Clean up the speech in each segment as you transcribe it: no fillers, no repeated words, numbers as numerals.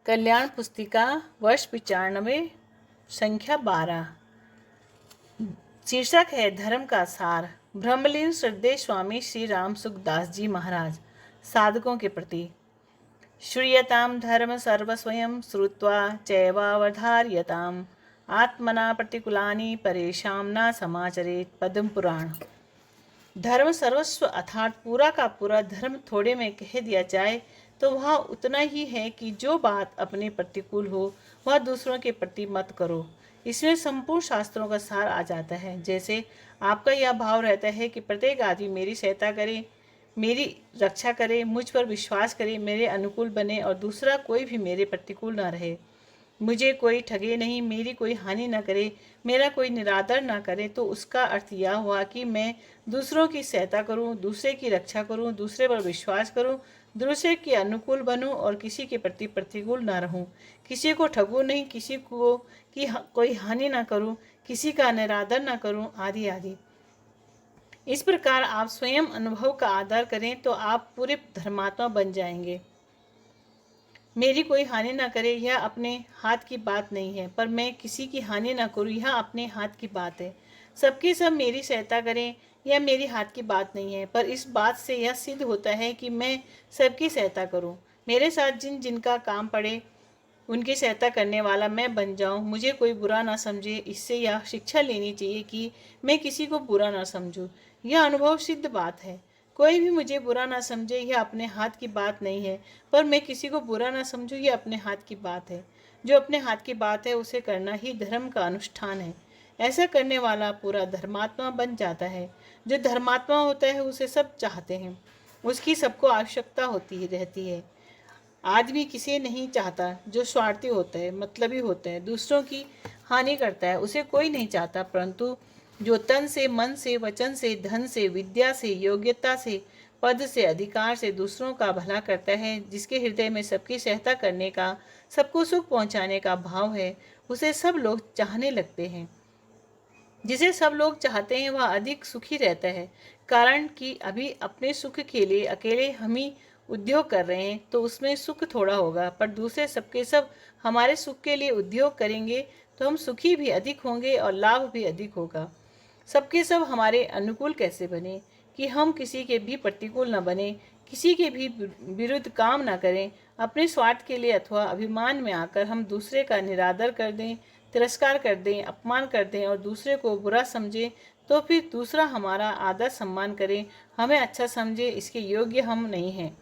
कल्याण पुस्तिका वर्ष 95 संख्या 12। शीर्षक है धर्म का सार। ब्रह्मलीन श्रद्धेय स्वामी श्री राम सुखदास जी महाराज साधकों के प्रति। श्रूयताम धर्म सर्वस्वयं श्रुत्वा चैवावधार्यताम आत्मना प्रतिकूलानि परेशान न समाचरेत। पद्म पुराण। धर्म सर्वस्व अर्थात पूरा का पूरा धर्म थोड़े में कह दिया जाए तो वह उतना ही है कि जो बात अपने प्रतिकूल हो वह दूसरों के प्रति मत करो। इसमें संपूर्ण शास्त्रों का सार आ जाता है। जैसे आपका यह भाव रहता है कि प्रत्येक आदमी मेरी सहायता करे, मेरी रक्षा करे, मुझ पर विश्वास करे, मेरे अनुकूल बने और दूसरा कोई भी मेरे प्रतिकूल न रहे, मुझे कोई ठगे नहीं, मेरी कोई हानि न करे, मेरा कोई निरादर न करे, तो उसका अर्थ यह हुआ कि मैं दूसरों की सहायता करूं, दूसरे की रक्षा करूं, दूसरे पर विश्वास करूं, दूसरे के अनुकूल बनूं और किसी के प्रति प्रतिकूल न रहूं, किसी को ठगूं नहीं, किसी को कोई हानि न करूं, किसी का निरादर न करूं, आदि आदि। इस प्रकार आप स्वयं अनुभव का आदर करें तो आप पूरे धर्मात्मा बन जाएंगे। मेरी कोई हानि न करे यह अपने हाथ की बात नहीं है, पर मैं किसी की हानि न करूं यह अपने हाथ की बात है। सबके सब मेरी सहायता करें यह मेरी हाथ की बात नहीं है, पर इस बात से यह सिद्ध होता है कि मैं सबकी सहायता करूं। मेरे साथ जिनका काम पड़े उनकी सहायता करने वाला मैं बन जाऊं, मुझे कोई बुरा ना समझे। इससे यह शिक्षा लेनी चाहिए कि मैं किसी को बुरा ना समझूं। यह अनुभव सिद्ध बात है। कोई भी मुझे बुरा ना समझे यह अपने हाथ की बात नहीं है, पर मैं किसी को बुरा ना समझूं यह अपने हाथ की बात है। जो अपने हाथ की बात है उसे करना ही धर्म का अनुष्ठान है। ऐसा करने वाला पूरा धर्मात्मा बन जाता है। जो धर्मात्मा होता है उसे सब चाहते हैं, उसकी सबको आवश्यकता होती रहती है। आदमी किसे नहीं चाहता। जो स्वार्थी होता है, मतलबी होता है, दूसरों की हानि करता है, उसे कोई नहीं चाहता। परंतु जो तन से, मन से, वचन से, धन से, विद्या से, योग्यता से, पद से, अधिकार से दूसरों का भला करता है, जिसके हृदय में सबकी सहायता करने का, सबको सुख पहुंचाने का भाव है, उसे सब लोग चाहने लगते हैं। जिसे सब लोग चाहते हैं वह अधिक सुखी रहता है। कारण कि अभी अपने सुख के लिए अकेले हम ही उद्योग कर रहे हैं तो उसमें सुख थोड़ा होगा, पर दूसरे सबके सब हमारे सुख के लिए उद्योग करेंगे तो हम सुखी भी अधिक होंगे और लाभ भी अधिक होगा। सबके सब हमारे अनुकूल कैसे बने कि हम किसी के भी प्रतिकूल न बने, किसी के भी विरुद्ध काम न करें। अपने स्वार्थ के लिए अथवा अभिमान में आकर हम दूसरे का निरादर कर दें, तिरस्कार कर दें, अपमान कर दें और दूसरे को बुरा समझें, तो फिर दूसरा हमारा आदर सम्मान करे, हमें अच्छा समझे, इसके योग्य हम नहीं हैं।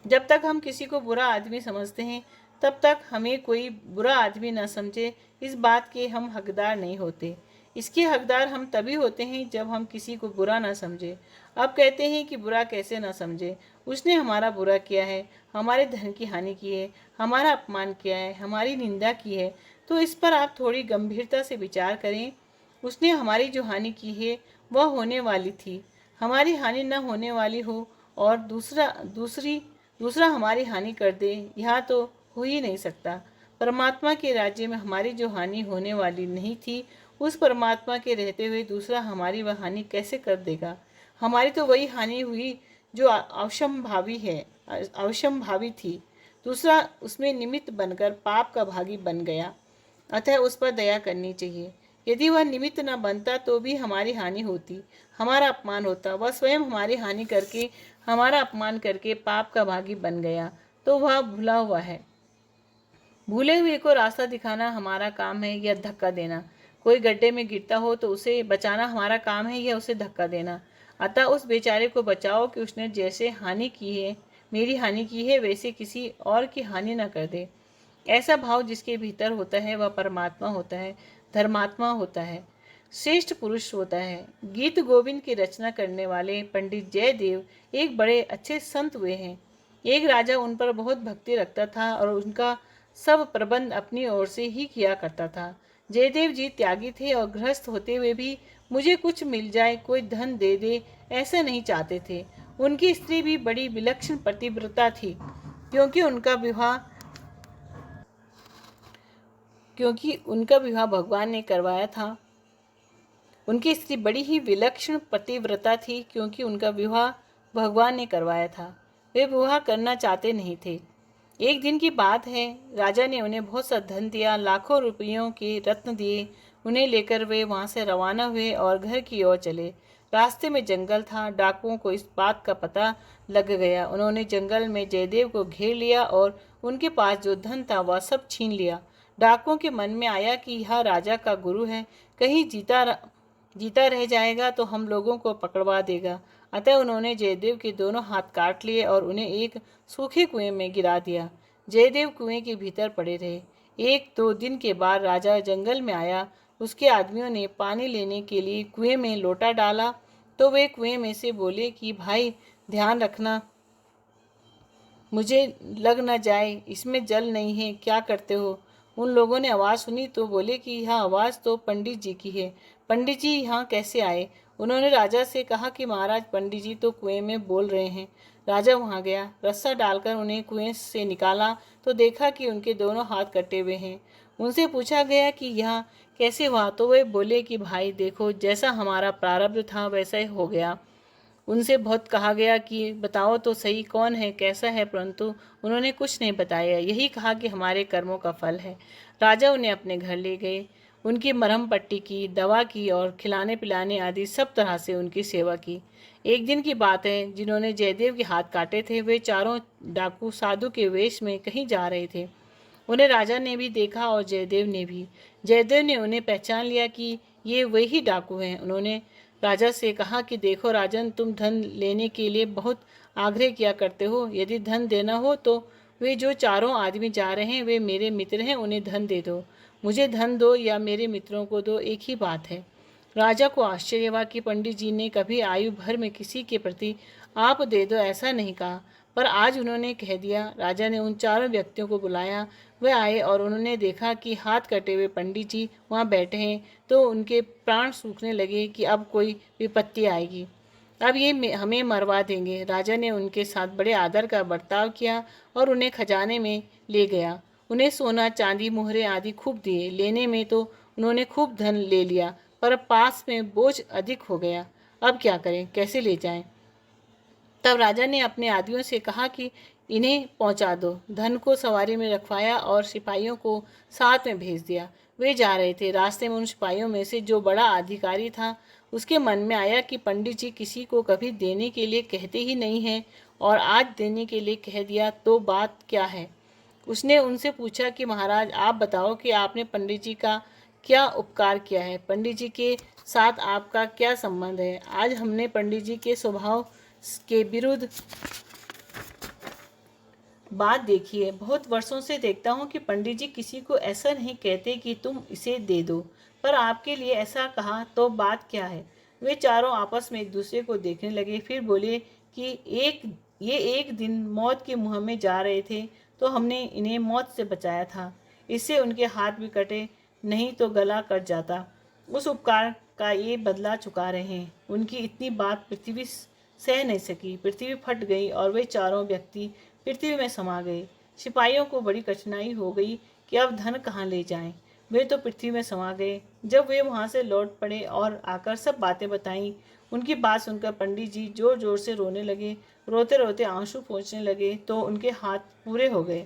जब तक हम किसी को बुरा आदमी समझते हैं तब तक हमें कोई बुरा आदमी न समझे इस बात के हम हकदार नहीं होते। इसके हकदार हम तभी होते हैं जब हम किसी को बुरा न समझे। अब कहते हैं कि बुरा कैसे न समझे, उसने हमारा बुरा किया है, हमारे धन की हानि की है, हमारा अपमान किया है, हमारी निंदा की है, तो इस पर आप थोड़ी गंभीरता से विचार करें। उसने हमारी जो हानि की है वह होने वाली थी, हमारी हानि न होने वाली हो और दूसरा हमारी हानि कर दे, यह तो हो ही नहीं सकता। परमात्मा के राज्य में हमारी जो हानि होने वाली नहीं थी, उस परमात्मा के रहते हुए दूसरा हमारी वह हानि कैसे कर देगा। हमारी तो वही हानि हुई जो अवश्यंभावी थी। दूसरा उसमें निमित्त बनकर पाप का भागी बन गया, अतः उस पर दया करनी चाहिए। यदि वह निमित्त न बनता तो भी हमारी हानि होती, हमारा अपमान होता। वह स्वयं हमारी हानि करके, हमारा अपमान करके पाप का भागी बन गया, तो वह भूला हुआ है। भूले हुए को रास्ता दिखाना हमारा काम है या धक्का देना। कोई गड्ढे में गिरता हो तो उसे बचाना हमारा काम है या उसे धक्का देना। अतः उस बेचारे को बचाओ कि उसने जैसे हानि की है, मेरी हानि की है, वैसे किसी और की हानि न कर दे। ऐसा भाव जिसके भीतर होता है वह परमात्मा होता है, धर्मात्मा होता है, श्रेष्ठ पुरुष होता है। गीत गोविंद की रचना करने वाले पंडित जयदेव एक बड़े अच्छे संत हुए हैं। एक राजा उन पर बहुत भक्ति रखता था और उनका सब प्रबंध अपनी ओर से ही किया करता था। जयदेव जी त्यागी थे और गृहस्थ होते हुए भी मुझे कुछ मिल जाए, कोई धन दे दे, ऐसा नहीं चाहते थे। उनकी स्त्री भी बड़ी विलक्षण पतिव्रता थी, क्योंकि उनका विवाह भगवान ने करवाया था। उनकी स्त्री बड़ी ही विलक्षण पतिव्रता थी, क्योंकि उनका विवाह भगवान ने करवाया था। वे विवाह करना चाहते नहीं थे। एक दिन की बात है, राजा ने उन्हें बहुत सा धन दिया, लाखों रुपयों के रत्न दिए। उन्हें लेकर वे वहां से रवाना हुए और घर की ओर चले। रास्ते में जंगल था। डाकुओं को इस बात का पता लग गया। उन्होंने जंगल में जयदेव को घेर लिया और उनके पास जो धन था वह सब छीन लिया। डाकुओं के मन में आया कि यह राजा का गुरु है, कहीं जीता रह जाएगा तो हम लोगों को पकड़वा देगा। अतः उन्होंने जयदेव के दोनों हाथ काट लिए और उन्हें एक सूखे कुएं में गिरा दिया। जयदेव कुएं के भीतर पड़े रहे। एक दो दिन के बाद राजा जंगल में आया। उसके आदमियों ने पानी लेने के लिए कुएं में लोटा डाला तो वे कुएं में से बोले कि भाई ध्यान रखना, मुझे लग न जाए, इसमें जल नहीं है, क्या करते हो। उन लोगों ने आवाज़ सुनी तो बोले कि यह आवाज़ तो पंडित जी की है। पंडित जी यहाँ कैसे आए। उन्होंने राजा से कहा कि महाराज, पंडित जी तो कुएं में बोल रहे हैं। राजा वहाँ गया, रस्सा डालकर उन्हें कुएं से निकाला तो देखा कि उनके दोनों हाथ कटे हुए हैं। उनसे पूछा गया कि यह कैसे हुआ तो वे बोले कि भाई देखो, जैसा हमारा प्रारब्ध था वैसा ही हो गया। उनसे बहुत कहा गया कि बताओ तो सही, कौन है, कैसा है, परंतु उन्होंने कुछ नहीं बताया। यही कहा कि हमारे कर्मों का फल है। राजा उन्हें अपने घर ले गए, उनकी मरहम पट्टी की, दवा की और खिलाने पिलाने आदि सब तरह से उनकी सेवा की। एक दिन की बात है, जिन्होंने जयदेव के हाथ काटे थे वे चारों डाकू साधु के वेश में कहीं जा रहे थे। उन्हें राजा ने भी देखा और जयदेव ने भी। जयदेव ने उन्हें पहचान लिया कि ये वही डाकू हैं। उन्होंने राजा से कहा कि देखो राजन, तुम धन लेने के लिए बहुत आग्रह किया करते हो। यदि धन देना हो तो वे जो चारों आदमी जा रहे हैं वे मेरे मित्र हैं, उन्हें धन दे दो। मुझे धन दो या मेरे मित्रों को दो, एक ही बात है। राजा को आश्चर्य हुआ कि पंडित जी ने कभी आयु भर में किसी के प्रति आप दे दो ऐसा नहीं कहा, पर आज उन्होंने कह दिया। राजा ने उन चारों व्यक्तियों को बुलाया। वे आए और उन्होंने देखा कि हाथ कटे हुए पंडित जी वहाँ बैठे हैं तो उनके प्राण सूखने लगे कि अब कोई विपत्ति आएगी, अब ये हमें मरवा देंगे। राजा ने उनके साथ बड़े आदर का बर्ताव किया और उन्हें खजाने में ले गया। उन्हें सोना चांदी मोहरे आदि खूब दिए। लेने में तो उन्होंने खूब धन ले लिया, पर पास में बोझ अधिक हो गया। अब क्या करें, कैसे ले जाएं। तब राजा ने अपने आदमियों से कहा कि इन्हें पहुंचा दो। धन को सवारी में रखवाया और सिपाहियों को साथ में भेज दिया। वे जा रहे थे। रास्ते में उन सिपाहियों में से जो बड़ा अधिकारी था, उसके मन में आया कि पंडित जी किसी को कभी देने के लिए कहते ही नहीं हैं और आज देने के लिए कह दिया तो बात क्या है। उसने उनसे पूछा कि महाराज, आप बताओ कि आपने पंडित जी का क्या उपकार किया है। पंडित जी के साथ आपका क्या संबंध है। आज हमने पंडित जी के स्वभाव के विरुद्ध बात देखी है। बहुत वर्षों से देखता हूँ कि पंडित जी किसी को ऐसा नहीं कहते कि तुम इसे दे दो, पर आपके लिए ऐसा कहा तो बात क्या है। वे चारों आपस में एक दूसरे को देखने लगे, फिर बोले कि एक दिन मौत के मुंह में जा रहे थे तो हमने इन्हें मौत से बचाया था। इससे उनके हाथ भी कटे, नहीं तो गला कट जाता। उस उपकार का ये बदला चुका रहे हैं। उनकी इतनी बात पृथ्वी सह नहीं सकी। पृथ्वी फट गई और वे चारों व्यक्ति पृथ्वी में समा गए। सिपाहियों को बड़ी कठिनाई हो गई कि अब धन कहाँ ले जाएं। वे तो पृथ्वी में समा गए। जब वे वहां से लौट पड़े और आकर सब बातें बताईं, उनकी बात सुनकर पंडित जी जोर जोर से रोने लगे। रोते रोते आंसू पोंछने लगे तो उनके हाथ पूरे हो गए।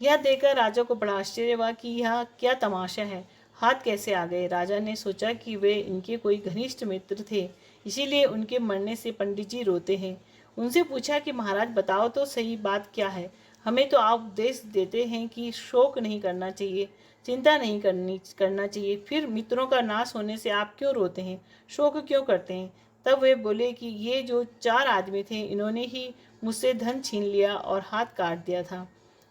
यह देखकर राजा को बड़ा आश्चर्य हुआ कि यह क्या तमाशा है, हाथ कैसे आ गए। राजा ने सोचा कि वे इनके कोई घनिष्ठ मित्र थे, इसीलिए उनके मरने से पंडित जी रोते हैं। उनसे पूछा कि महाराज बताओ तो सही, बात क्या है। हमें तो आप उपदेश देते हैं कि शोक नहीं करना चाहिए, चिंता नहीं करना चाहिए, फिर मित्रों का नाश होने से आप क्यों रोते हैं, शोक क्यों करते हैं। तब वे बोले कि ये जो चार आदमी थे इन्होंने ही मुझसे धन छीन लिया और हाथ काट दिया था।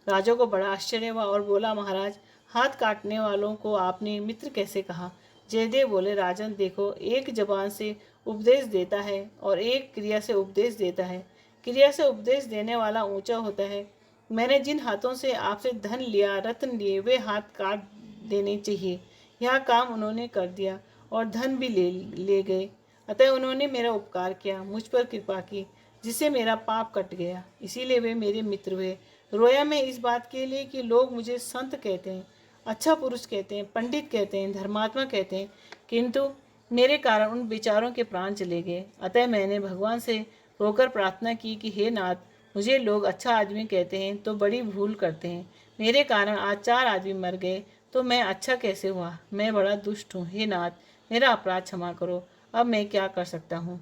राजा को बड़ा आश्चर्य हुआ और बोला, महाराज, हाथ काटने वालों को आपने मित्र कैसे कहा। जयदेव बोले, राजन देखो, एक जबान से उपदेश देता है और एक क्रिया से उपदेश देता है। क्रिया से उपदेश देने वाला ऊंचा होता है। मैंने जिन हाथों से आपसे धन लिया, रत्न लिए, वे हाथ काट देने चाहिए। यह काम उन्होंने कर दिया और धन भी ले गए। अतः उन्होंने मेरा उपकार किया, मुझ पर कृपा की, जिससे मेरा पाप कट गया। इसीलिए वे मेरे मित्र हुए। रोया मैं इस बात के लिए कि लोग मुझे संत कहते हैं, अच्छा पुरुष कहते हैं, पंडित कहते हैं, धर्मात्मा कहते हैं, किंतु मेरे कारण उन बेचारों के प्राण चले गए। अतः मैंने भगवान से रोकर प्रार्थना की कि हे नाथ, मुझे लोग अच्छा आदमी कहते हैं तो बड़ी भूल करते हैं। मेरे कारण आज 4 आदमी मर गए तो मैं अच्छा कैसे हुआ? मैं बड़ा दुष्ट हूँ। हे नाथ, मेरा अपराध क्षमा करो। अब मैं क्या कर सकता हूँ?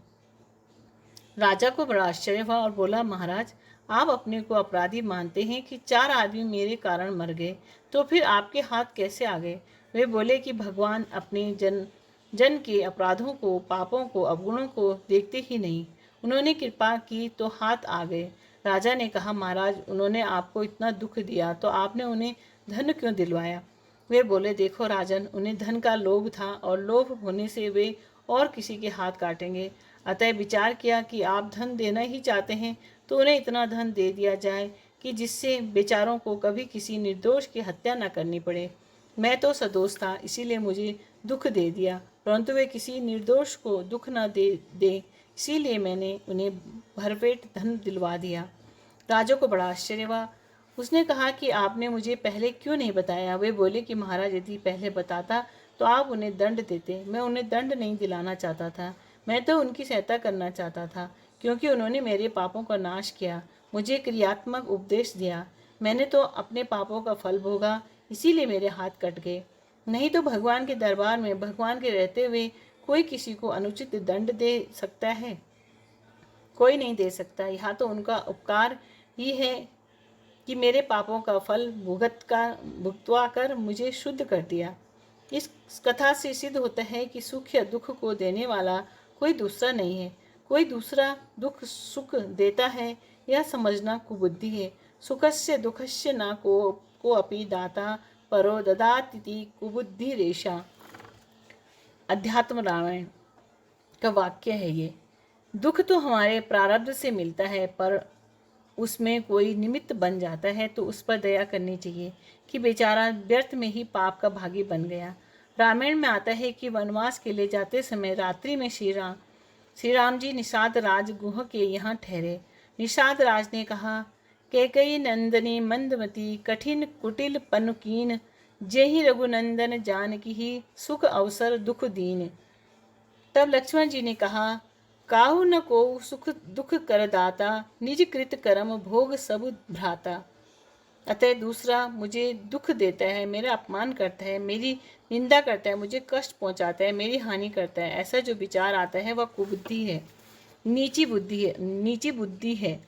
राजा को बड़ा आश्चर्य हुआ और बोला, महाराज, आप अपने को अपराधी मानते हैं कि 4 आदमी मेरे कारण मर गए, तो फिर आपके हाथ कैसे आ गए? वे बोले कि भगवान अपने जन के अपराधों को, पापों को, अवगुणों को देखते ही नहीं। उन्होंने कृपा की तो हाथ आ गए। राजा ने कहा, महाराज, उन्होंने आपको इतना दुख दिया तो आपने उन्हें धन क्यों दिलवाया? वे बोले, देखो राजन, उन्हें धन का लोभ था और लोभ होने से वे और किसी के हाथ काटेंगे। अतः विचार किया कि आप धन देना ही चाहते हैं तो उन्हें इतना धन दे दिया जाए कि जिससे बेचारों को कभी किसी निर्दोष की हत्या न करनी पड़े। मैं तो सदोष था, इसीलिए मुझे दुख दे दिया, परंतु वे किसी निर्दोष को दुख न दे, इसीलिए मैंने उन्हें भरपेट धन दिलवा दिया। राजा को बड़ा आश्चर्य हुआ। उसने कहा कि आपने मुझे पहले क्यों नहीं बताया? वे बोले कि महाराज, यदि पहले बताता तो आप उन्हें दंड देते। मैं उन्हें दंड नहीं दिलाना चाहता था, मैं तो उनकी सहायता करना चाहता था, क्योंकि उन्होंने मेरे पापों का नाश किया, मुझे क्रियात्मक उपदेश दिया। मैंने तो अपने पापों का फल भोगा, इसीलिए मेरे हाथ कट गए। नहीं तो भगवान के दरबार में भगवान के रहते हुए कोई किसी को अनुचित दंड दे सकता है? कोई नहीं दे सकता। यहाँ तो उनका उपकार ही है कि मेरे पापों का फल भुगतवा कर मुझे शुद्ध कर दिया। इस कथा से सिद्ध होता है कि सुख या दुख को देने वाला कोई दूसरा नहीं है। कोई दूसरा दुख सुख देता है, यह समझना कुबुद्धि है। सुखस्य दुखस्य न को अपि दाता परो ददाति कुबुद्धि रेशा। अध्यात्म रामायण का वाक्य है ये। दुख तो हमारे प्रारब्ध से मिलता है, पर उसमें कोई निमित्त बन जाता है तो उस पर दया करनी चाहिए कि बेचारा व्यर्थ में ही पाप का भागी बन गया। रामायण में आता है कि वनवास के लिए जाते समय रात्रि में श्री राम जी निषाद राज गुह के यहाँ ठहरे। निषाद राज ने कहा, कैकई नंदनी मंदमती कठिन कुटिल पनुकीन, जेहि रघुनंदन जानकी ही सुख अवसर दुख दीन। तब लक्ष्मण जी ने कहा, काहू न को सुख दुख कर दाता, निज कृत कर्म भोग सब भ्राता। अतः दूसरा मुझे दुख देता है, मेरा अपमान करता है, मेरी निंदा करता है, मुझे कष्ट पहुंचाता है, मेरी हानि करता है, ऐसा जो विचार आता है वह कुबुद्धि है, नीची बुद्धि है।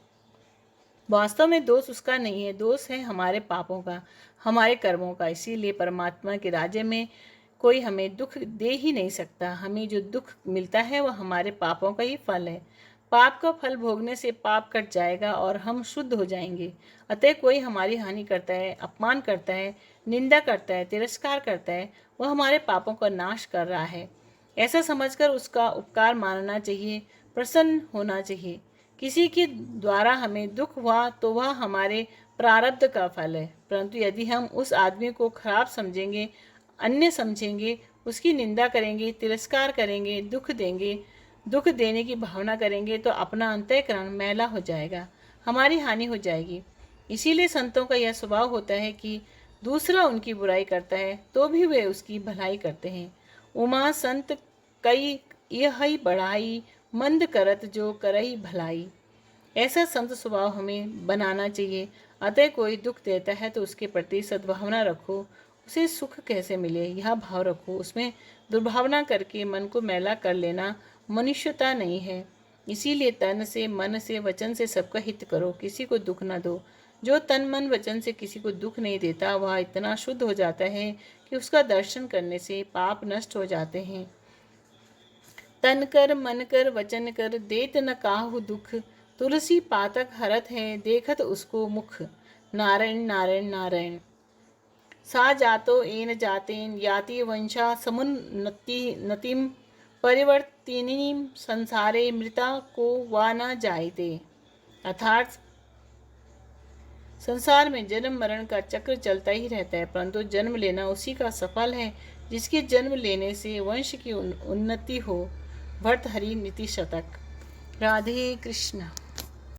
वास्तव में दोष उसका नहीं है, दोष है हमारे पापों का, हमारे कर्मों का। इसीलिए परमात्मा के राज्य में कोई हमें दुख दे ही नहीं सकता। हमें जो दुख मिलता है वह हमारे पापों का ही फल है। पाप का फल भोगने से पाप कट जाएगा और हम शुद्ध हो जाएंगे। अतः कोई हमारी हानि करता है, अपमान करता है, निंदा करता है, तिरस्कार करता है, वह हमारे पापों का नाश कर रहा है। ऐसा समझकर उसका उपकार मानना चाहिए, प्रसन्न होना चाहिए। किसी के द्वारा हमें दुख हुआ तो वह हमारे प्रारब्ध का फल है, परंतु यदि हम उस आदमी को खराब समझेंगे, अन्य समझेंगे, उसकी निंदा करेंगे, तिरस्कार करेंगे, दुख देने की भावना करेंगे तो अपना अंतःकरण मैला हो जाएगा, हमारी हानि हो जाएगी। इसीलिए संतों का यह स्वभाव होता है कि दूसरा उनकी बुराई करता है तो भी वे उसकी भलाई करते हैं। उमा संत कई यह बढ़ाई, मंद करत जो करई भलाई। ऐसा संत स्वभाव हमें बनाना चाहिए। अतः कोई दुख देता है तो उसके प्रति सद्भावना रखो, उसे सुख कैसे मिले यह भाव रखो। उसमें दुर्भावना करके मन को मैला कर लेना मनुष्यता नहीं है। इसीलिए तन से, मन से, वचन से सबका हित करो, किसी को दुख न दो। जो तन मन वचन से किसी को दुख नहीं देता वह इतना शुद्ध हो जाता है कि उसका दर्शन करने से पाप नष्ट हो जाते हैं। तन कर मन कर वचन कर, देत न काहु दुख, तुलसी पातक हरत है देखत उसको मुख। नारायण नारायण नारायण। सा जातो एन जातेन याति वंशा समुन्नति नतिम, परिवर्तिनी संसारे मृता को वा न जायते। अर्थात संसार में जन्म मरण का चक्र चलता ही रहता है, परंतु जन्म लेना उसी का सफल है जिसके जन्म लेने से वंश की उन्नति हो। भर्तहरि नीति शतक। राधे कृष्ण।